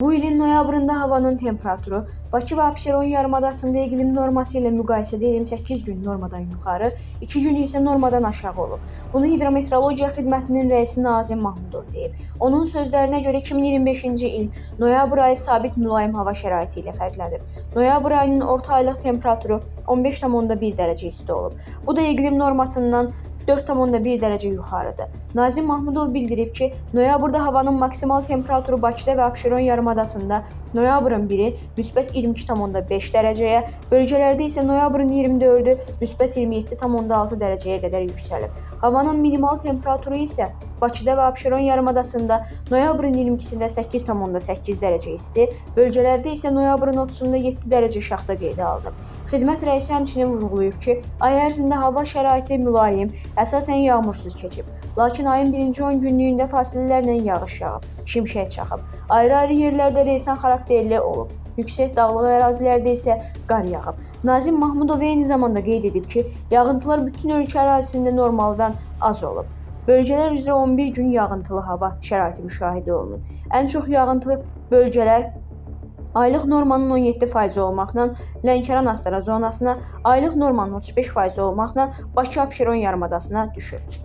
Bu ilin noyabrında havanın temperaturu Bakı və Abşeron yarımadasında iqlim norması ilə müqayisədə 28 gün normadan yuxarı, 2 gün isə normadan aşağı olub. Bunu Hidrometeorologiya Xidmətinin rəisi Nazim Mahmudov deyib. Onun sözlərinə görə 2025-ci il noyabr ayı sabit mülayim hava şəraiti ilə fərqlənib. Noyabr ayının orta aylıq temperaturu 15,1 dərəcə isti olub. Bu da iqlim normasından 4,1 dərəcə yuxarıdır. Nazim Mahmudov bildirib ki, noyabrda havanın maksimal temperaturu Bakıda və Abşeron yarımadasında noyabrın 1-i müsbət 22,5 dərəcəyə, bölgələrdə isə noyabrın 24-ü müsbət 27,6 dərəcəyə qədər yüksəlib. Havanın minimal temperaturu isə Bakıda və Abşeron yarımadasında noyabrın 22-sində 8,8 dərəcə isti, bölgələrdə isə noyabrın 30-da 7 dərəcə şaxta qeydə alınıb. Xidmət rəisi həmçinin vurğulayıb ki, ay ərzində hava şəraiti mülayim, əsasən yağmursuz keçib. Lakin ayın birinci 10 günlüyündə fasilələrlə yağış yağıb, şimşək çaxıb. Ayrı-ayrı yerlərdə leysan xarakterli olub. Yüksək dağlıq ərazilərdə isə qar yağıb. Nazim Mahmudov eyni zamanda qeyd edib ki, yağıntılar bütün ölkə ərazisində normaldan az olub. Bölgələr üzrə 11 gün yağıntılı hava şəraiti müşahidə olunub. Ən çox yağıntılı bölgələr aylıq normanın 17% olmaqla Lənkəran-Astara zonasına, aylıq normanın 35% olmaqla Bakı-Abşeron yarımadasına düşür.